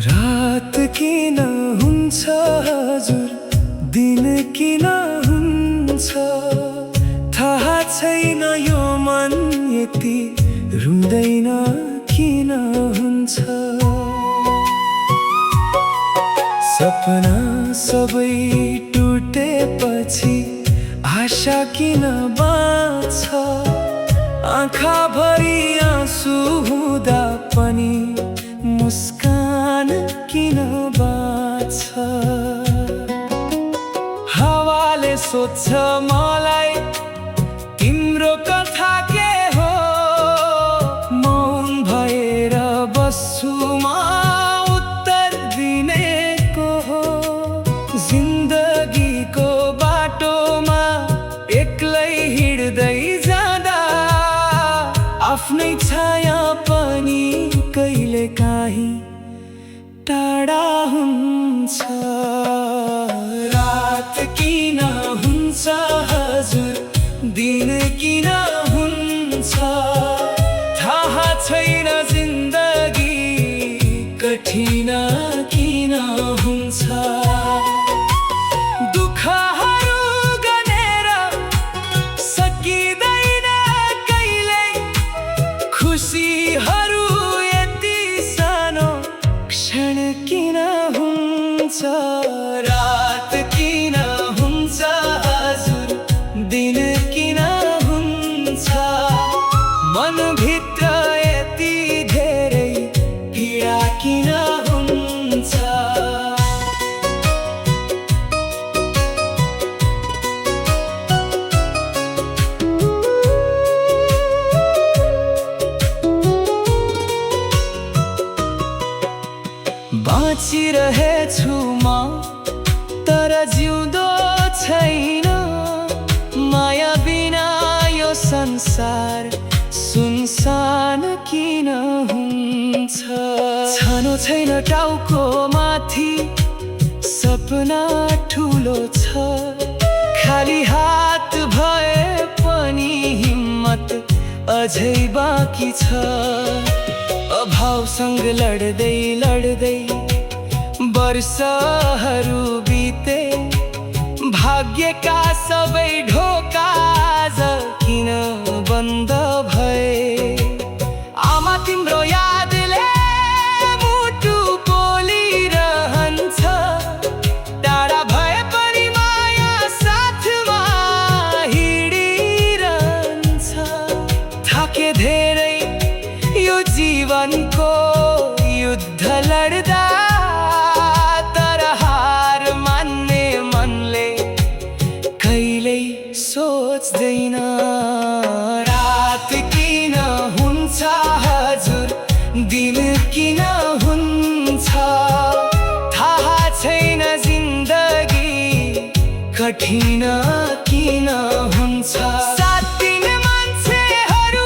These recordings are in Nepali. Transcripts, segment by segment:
रात किन हुन्छ हजुर, दिन किन हुन्छ थाहा छैन। यो मन यति रुँदैन किन हुन्छ। सपना सबै टुटेपछि आशा किन बाँच्छ। आँखाभरि आँसु हुँदा पनि मुस्कान किन बाँच्छ। हावाले सोध्छ मलाई तिम्रो कथा के हो। मौन भएर बस्छु म उत्तर दिने को हो। जिन्दगीको बाटोमा एक्लै हिँड्दै जाँदा आफ्नै छाया पनि कहिलेकाहीँ टाढा हुन्छ। रात किन हुन्छ हजुर, दिन किन हुन्छ थाहा छैन। जिन्दगी कठिन किन हुन्छ। दुःखहरू गनेर सकिँदैन कहिल्यै। खुसीहरू यति सानो क्षण किन हुन्छ। रात किन हुन्छ हजुर, दिन किन हुन्छ। मनभित्र यति धेरै पीडा किन हुन्छ। बाँचिरहेछु म तर जिउँदो छैन। माया बिना यो संसार सुनसान किन हुन्छ। छानो छैन टाउको माथि सपना ठुलो छ। खाली हात भए पनि हिम्मत अझै बाँकी छ। अभावसँग लड्दै लड्दै वर्षहरू बिते। भाग्यका सबै ढोका आज किन बन्द भए। आमा तिम्रो यादले मुटु पोलिरहन्छ। टाढा भए पनि माया साथमा हिँडिरहन्छ। थाके धेरै यो जीवनको युद्ध लड्दा, तर हार मान्ने मनले कहिल्यै सोच्दैन। रात किन हुन्छ हजुर, दिन किन हुन्छ थाहा छैन। जिन्दगी कठिन किन हुन्छ। साथ दिने मान्छेहरू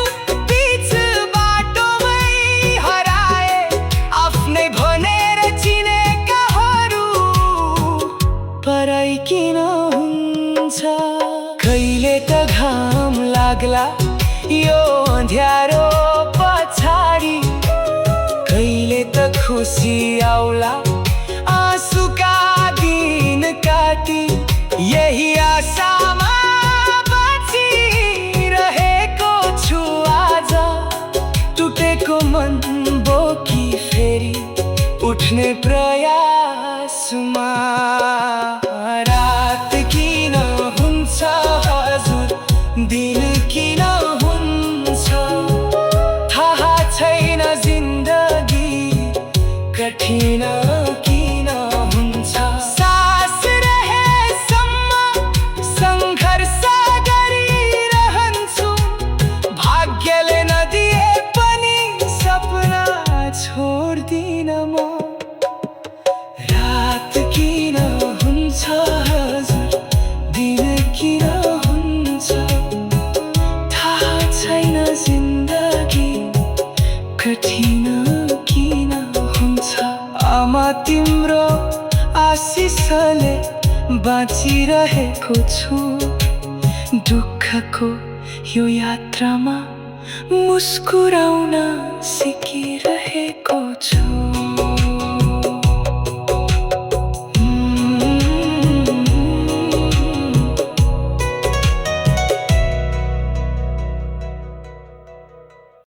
बीच बाटोमै हराए। आफ्नै भनेर चिनेकाहरू पराई किन हुन्छ। कहिले त घाम लाग्ला यो अँध्यारो पछाडि। कहिले त खुसी आउला आँसुका दिन काटी। यही आशामा बाँचिरहेको छु आज। टुटेको मन बोकी फेरि उठ्ने प्रयासमा। रात किन हुन्छ हजुर, दिन किन हुन्छ थाहा छैन। जिन्दगी कठिन किन हुन्छ। सास रहेसम्म सङ्घर्ष गरिरहन्छु। भाग्यले नदिए पनि सपना छोड्दिन म। कठिन किन हुन्छ आमा तिम्रो आशिषले बाँचिरहेको छु दुःखको यो यात्रामा मुस्कुराउन सिकिरहेको छु।